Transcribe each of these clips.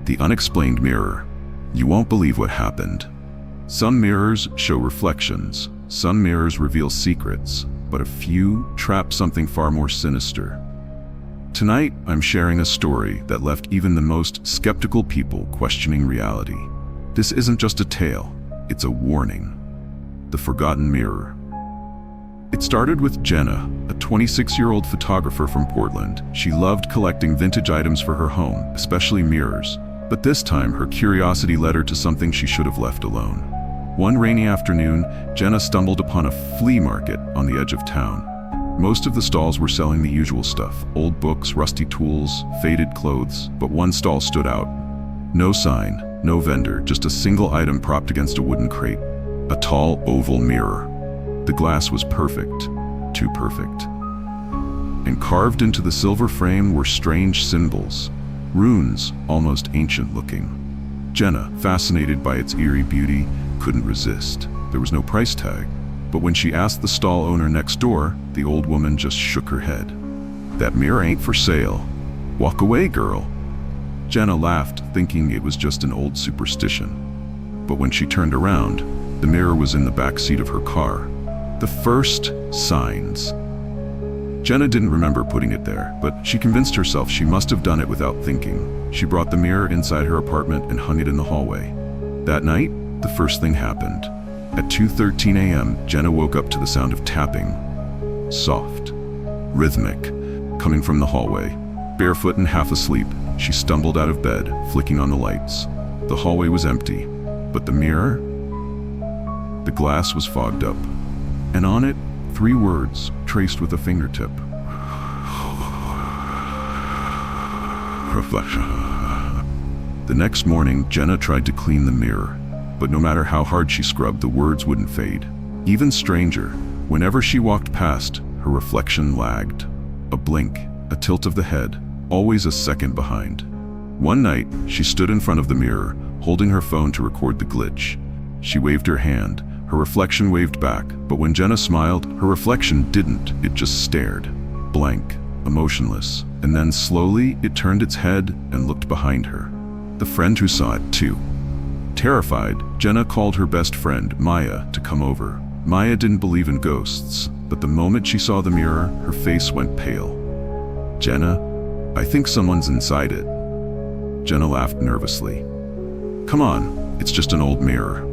The unexplained mirror. You won't believe what happened. Some mirrors show reflections, some mirrors reveal secrets, but a few trap something far more sinister. Tonight, I'm sharing a story that left even the most skeptical people questioning reality. This isn't just a tale, it's a warning. The Forgotten Mirror. It started with Jenna, a 26-year-old photographer from Portland. She loved collecting vintage items for her home, especially mirrors. But this time, her curiosity led her to something she should have left alone. One rainy afternoon, Jenna stumbled upon a flea market on the edge of town. Most of the stalls were selling the usual stuff: old books, rusty tools, faded clothes, but one stall stood out. No sign, no vendor, just a single item propped against a wooden crate. A tall, oval mirror. The glass was perfect, too perfect. And carved into the silver frame were strange symbols. Runes, almost ancient-looking. Jenna, fascinated by its eerie beauty, couldn't resist. There was no price tag. But when she asked the stall owner next door, the old woman just shook her head. "That mirror ain't for sale. Walk away, girl." Jenna laughed, thinking it was just an old superstition. But when she turned around, the mirror was in the back seat of her car. The first signs. Jenna didn't remember putting it there, but she convinced herself she must have done it without thinking. She brought the mirror inside her apartment and hung it in the hallway. That night, the first thing happened. At 2:13 a.m., Jenna woke up to the sound of tapping. Soft, rhythmic, coming from the hallway. Barefoot and half asleep, she stumbled out of bed, flicking on the lights. The hallway was empty, but the mirror? The glass was fogged up, and on it, 3 words traced with a fingertip. Reflection. The next morning, Jenna tried to clean the mirror, but no matter how hard she scrubbed, the words wouldn't fade. Even stranger, whenever she walked past, her reflection lagged. A blink, a tilt of the head, always a second behind. One night, she stood in front of the mirror, holding her phone to record the glitch. She waved her hand. Her reflection waved back, but when Jenna smiled, her reflection didn't. It just stared, blank, emotionless. And then slowly, it turned its head and looked behind her. The friend who saw it too. Terrified, Jenna called her best friend, Maya, to come over. Maya didn't believe in ghosts, but the moment she saw the mirror, her face went pale. "Jenna, I think someone's inside it." Jenna laughed nervously. "Come on, it's just an old mirror."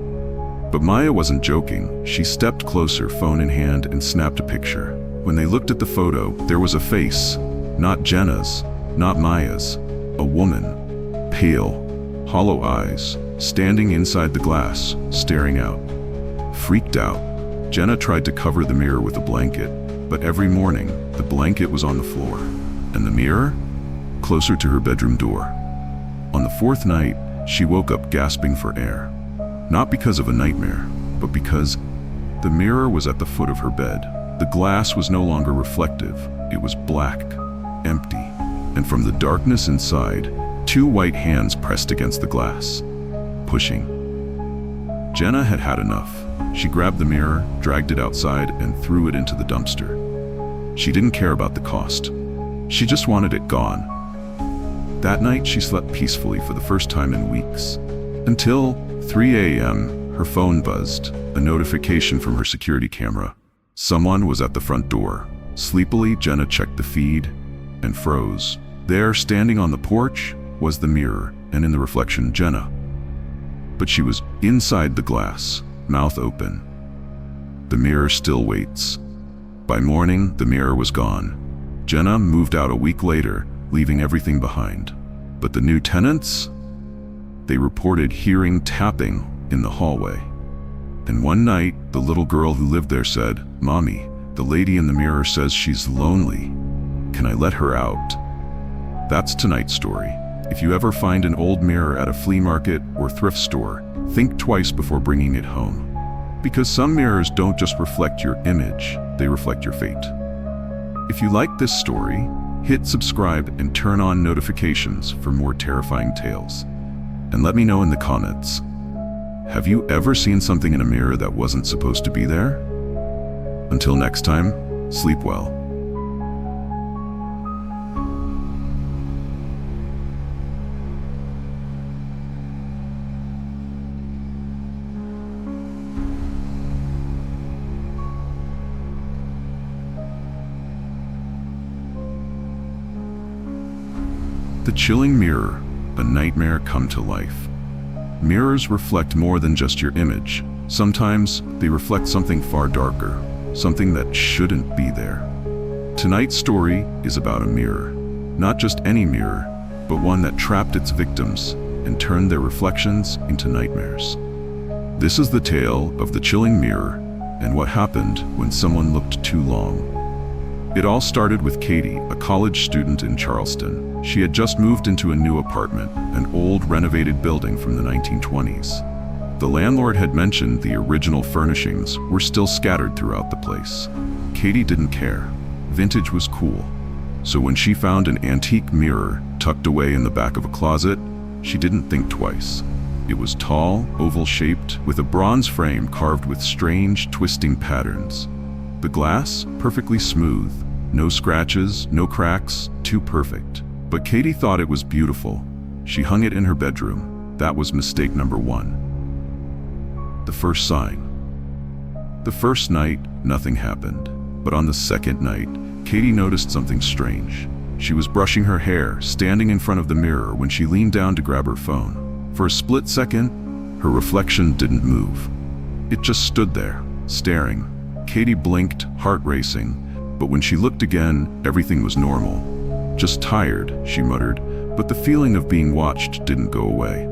But Maya wasn't joking. She stepped closer, phone in hand, and snapped a picture. When they looked at the photo, there was a face. Not Jenna's, not Maya's. A woman. Pale, hollow eyes, standing inside the glass, staring out. Freaked out, Jenna tried to cover the mirror with a blanket, but every morning, the blanket was on the floor, and the mirror? Closer to her bedroom door. On the 4th night, she woke up gasping for air. Not because of a nightmare, but because the mirror was at the foot of her bed. The glass was no longer reflective. It was black, empty, and from the darkness inside, 2 white hands pressed against the glass, pushing. Jenna had had enough. She grabbed the mirror, dragged it outside, and threw it into the dumpster. She didn't care about the cost. She just wanted it gone. That night, she slept peacefully for the first time in weeks. Until 3 a.m., her phone buzzed, a notification from her security camera. Someone was at the front door. Sleepily, Jenna checked the feed and froze. There, standing on the porch, was the mirror, and in the reflection, Jenna. But she was inside the glass, mouth open. The mirror still waits. By morning, the mirror was gone. Jenna moved out a week later, leaving everything behind. But the new tenants? They reported hearing tapping in the hallway. And one night, the little girl who lived there said, "Mommy, the lady in the mirror says she's lonely. Can I let her out?" That's tonight's story. If you ever find an old mirror at a flea market or thrift store, think twice before bringing it home. Because some mirrors don't just reflect your image, they reflect your fate. If you like this story, hit subscribe and turn on notifications for more terrifying tales. And let me know in the comments, have you ever seen something in a mirror that wasn't supposed to be there? Until next time, sleep well. The chilling mirror, a nightmare come to life. Mirrors reflect more than just your image. Sometimes they reflect something far darker, something that shouldn't be there. Tonight's story is about a mirror. Not just any mirror, but one that trapped its victims and turned their reflections into nightmares. This is the tale of the chilling mirror and what happened when someone looked too long. It all started with Katie, a college student in Charleston. She had just moved into a new apartment, an old renovated building from the 1920s. The landlord had mentioned the original furnishings were still scattered throughout the place. Katie didn't care. Vintage was cool. So when she found an antique mirror tucked away in the back of a closet, she didn't think twice. It was tall, oval-shaped, with a bronze frame carved with strange, twisting patterns. The glass, perfectly smooth. No scratches, no cracks, too perfect. But Katie thought it was beautiful. She hung it in her bedroom. That was mistake number one. The first sign. The first night, nothing happened. But on the second night, Katie noticed something strange. She was brushing her hair, standing in front of the mirror when she leaned down to grab her phone. For a split second, her reflection didn't move. It just stood there, staring. Katie blinked, heart racing, but when she looked again, everything was normal. Just tired, she muttered, but the feeling of being watched didn't go away.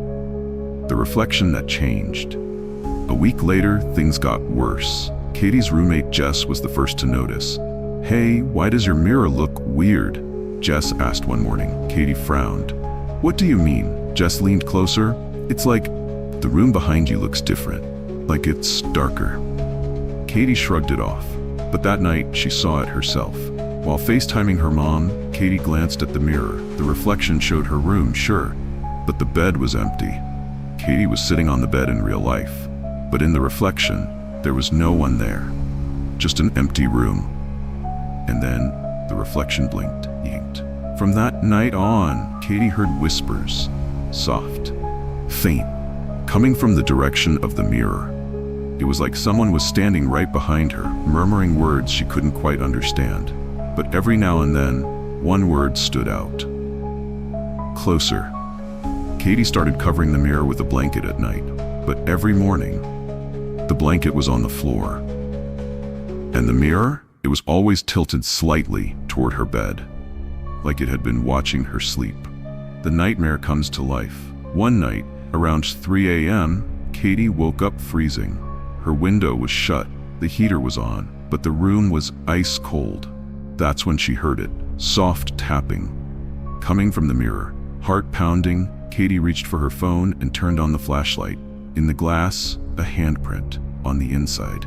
The reflection that changed. A week later, things got worse. Katie's roommate Jess was the first to notice. "Hey, why does your mirror look weird?" Jess asked one morning. Katie frowned. "What do you mean?" Jess leaned closer. "It's like the room behind you looks different, like it's darker." Katie shrugged it off, but that night she saw it herself. While FaceTiming her mom, Katie glanced at the mirror. The reflection showed her room, sure, but the bed was empty. Katie was sitting on the bed in real life, but in the reflection, there was no one there. Just an empty room. And then, the reflection blinked, yinked. From that night on, Katie heard whispers, soft, faint, coming from the direction of the mirror. It was like someone was standing right behind her, murmuring words she couldn't quite understand. But every now and then, one word stood out. Closer. Katie started covering the mirror with a blanket at night, but every morning, the blanket was on the floor. And the mirror? It was always tilted slightly toward her bed, like it had been watching her sleep. The nightmare comes to life. One night, around 3 a.m., Katie woke up freezing. Her window was shut, the heater was on, but the room was ice cold. That's when she heard it, soft tapping. Coming from the mirror, heart pounding, Katie reached for her phone and turned on the flashlight. In the glass, a handprint on the inside.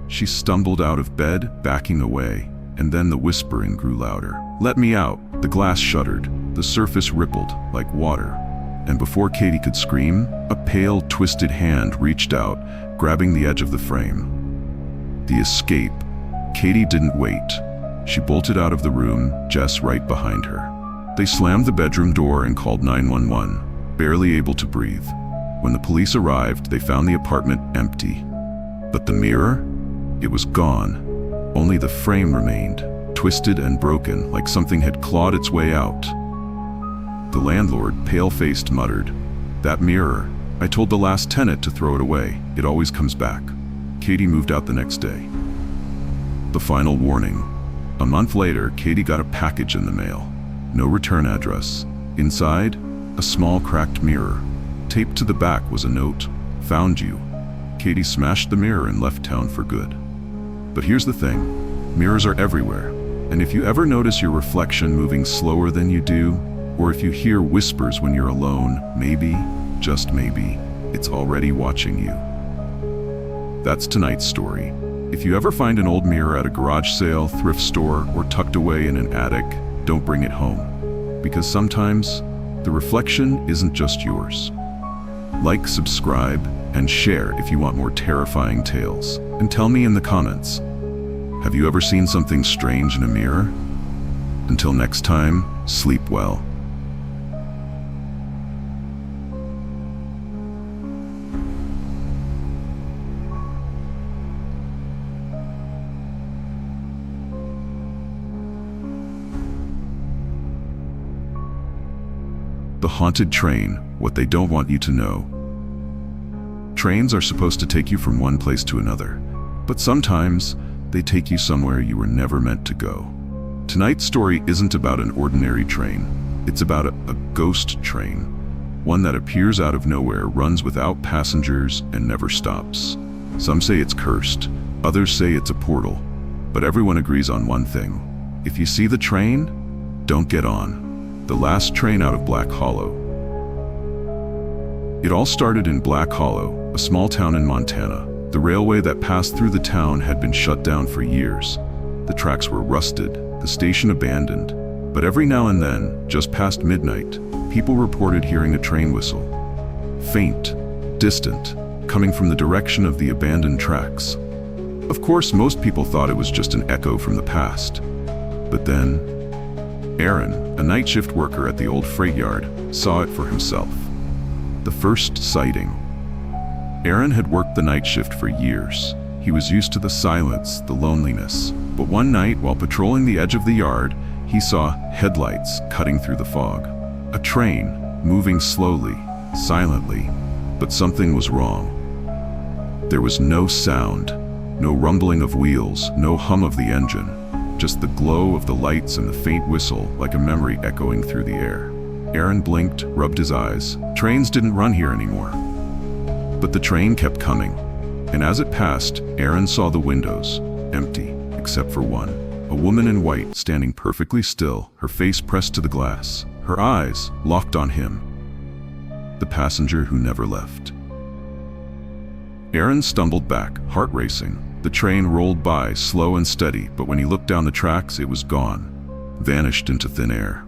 She stumbled out of bed, backing away, and then the whispering grew louder. "Let me out!" The glass shuddered, the surface rippled like water. And before Katie could scream, a pale, twisted hand reached out, grabbing the edge of the frame. The escape. Katie didn't wait. She bolted out of the room, Jess right behind her. They slammed the bedroom door and called 911, barely able to breathe. When the police arrived, they found the apartment empty. But the mirror? It was gone. Only the frame remained, twisted and broken, like something had clawed its way out. The landlord, pale-faced, muttered, "That mirror. I told the last tenant to throw it away. It always comes back." Katie moved out the next day. The final warning. A month later, Katie got a package in the mail. No return address. Inside, a small cracked mirror. Taped to the back was a note, "Found you." Katie smashed the mirror and left town for good. But here's the thing. Mirrors are everywhere. And if you ever notice your reflection moving slower than you do, or if you hear whispers when you're alone, maybe, just maybe, it's already watching you. That's tonight's story. If you ever find an old mirror at a garage sale, thrift store, or tucked away in an attic, don't bring it home. Because sometimes, the reflection isn't just yours. Like, subscribe, and share if you want more terrifying tales. And tell me in the comments, have you ever seen something strange in a mirror? Until next time, sleep well. haunted train, what they don't want you to know. Trains are supposed to take you from one place to another, but sometimes they take you somewhere you were never meant to go. Tonight's story isn't about an ordinary train. It's about a ghost train, one that appears out of nowhere, runs without passengers, and never stops. Some say it's cursed, others say it's a portal, but everyone agrees on one thing. If you see the train, don't get on. The last train out of Black Hollow. It all started in Black Hollow, a small town in Montana. The railway that passed through the town had been shut down for years. The tracks were rusted, the station abandoned, but every now and then, just past midnight, people reported hearing a train whistle. Faint, distant, coming from the direction of the abandoned tracks. Of course, most people thought it was just an echo from the past. But then, Aaron, a night shift worker at the old freight yard, saw it for himself. The first sighting. Aaron had worked the night shift for years. He was used to the silence, the loneliness. But one night, while patrolling the edge of the yard, he saw headlights cutting through the fog. A train, moving slowly, silently, but something was wrong. There was no sound, no rumbling of wheels, no hum of the engine, just the glow of the lights and the faint whistle, like a memory echoing through the air. Aaron blinked, rubbed his eyes. Trains didn't run here anymore. But the train kept coming, and as it passed, Aaron saw the windows, empty, except for one. A woman in white, standing perfectly still, her face pressed to the glass, her eyes locked on him. The passenger who never left. Aaron stumbled back, heart racing. The train rolled by, slow and steady, but when he looked down the tracks, it was gone, vanished into thin air.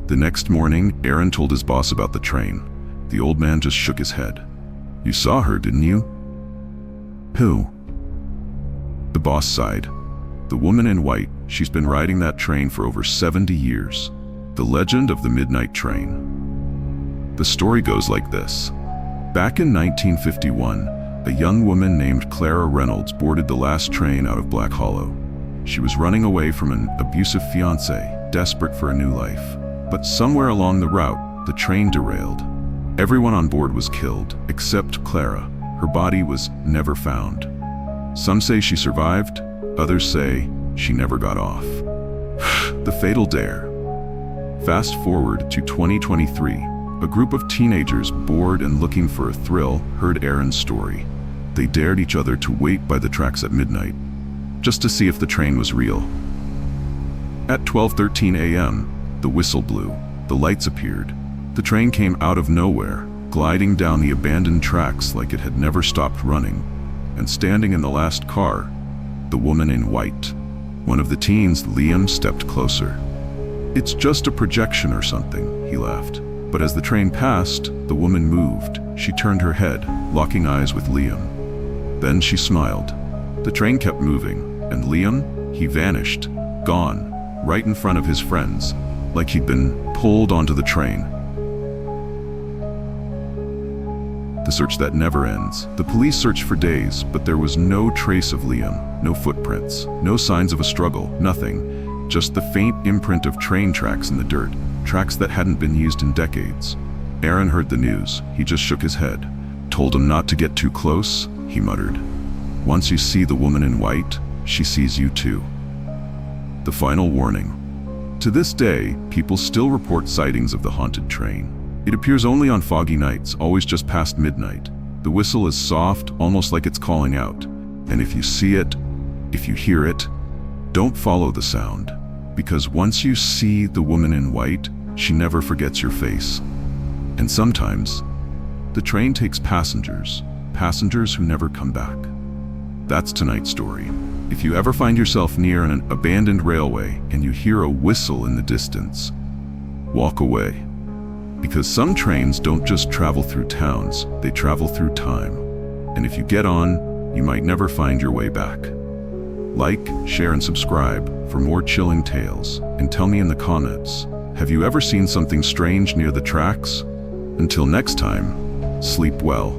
The next morning, Aaron told his boss about the train. The old man just shook his head. "You saw her, didn't you?" "Who?" The boss sighed. "The woman in white. She's been riding that train for over 70 years. The legend of the midnight train." The story goes like this. Back in 1951, a young woman named Clara Reynolds boarded the last train out of Black Hollow. She was running away from an abusive fiancé, desperate for a new life. But somewhere along the route, the train derailed. Everyone on board was killed, except Clara. Her body was never found. Some say she survived, others say she never got off. The fatal dare. Fast forward to 2023. A group of teenagers, bored and looking for a thrill, heard Aaron's story. They dared each other to wait by the tracks at midnight, just to see if the train was real. At 12:13 a.m., the whistle blew. The lights appeared. The train came out of nowhere, gliding down the abandoned tracks like it had never stopped running. And standing in the last car, the woman in white. One of the teens, Liam, stepped closer. "It's just a projection or something," he laughed. But as the train passed, the woman moved. She turned her head, locking eyes with Liam. Then she smiled. The train kept moving, and Liam, he vanished, gone, right in front of his friends, like he'd been pulled onto the train. The search that never ends. The police searched for days, but there was no trace of Liam, no footprints, no signs of a struggle, nothing. Just the faint imprint of train tracks in the dirt, tracks that hadn't been used in decades. Aaron heard the news. He just shook his head. "Told him not to get too close," he muttered. "Once you see the woman in white, she sees you too." The final warning. To this day, people still report sightings of the haunted train. It appears only on foggy nights, always just past midnight. The whistle is soft, almost like it's calling out. And if you see it, if you hear it, don't follow the sound. Because once you see the woman in white, she never forgets your face. And sometimes, the train takes passengers who never come back. That's tonight's story. If you ever find yourself near an abandoned railway and you hear a whistle in the distance, walk away. Because some trains don't just travel through towns, they travel through time. And if you get on, you might never find your way back. Like, share, and subscribe for more chilling tales. And tell me in the comments, have you ever seen something strange near the tracks? Until next time, sleep well.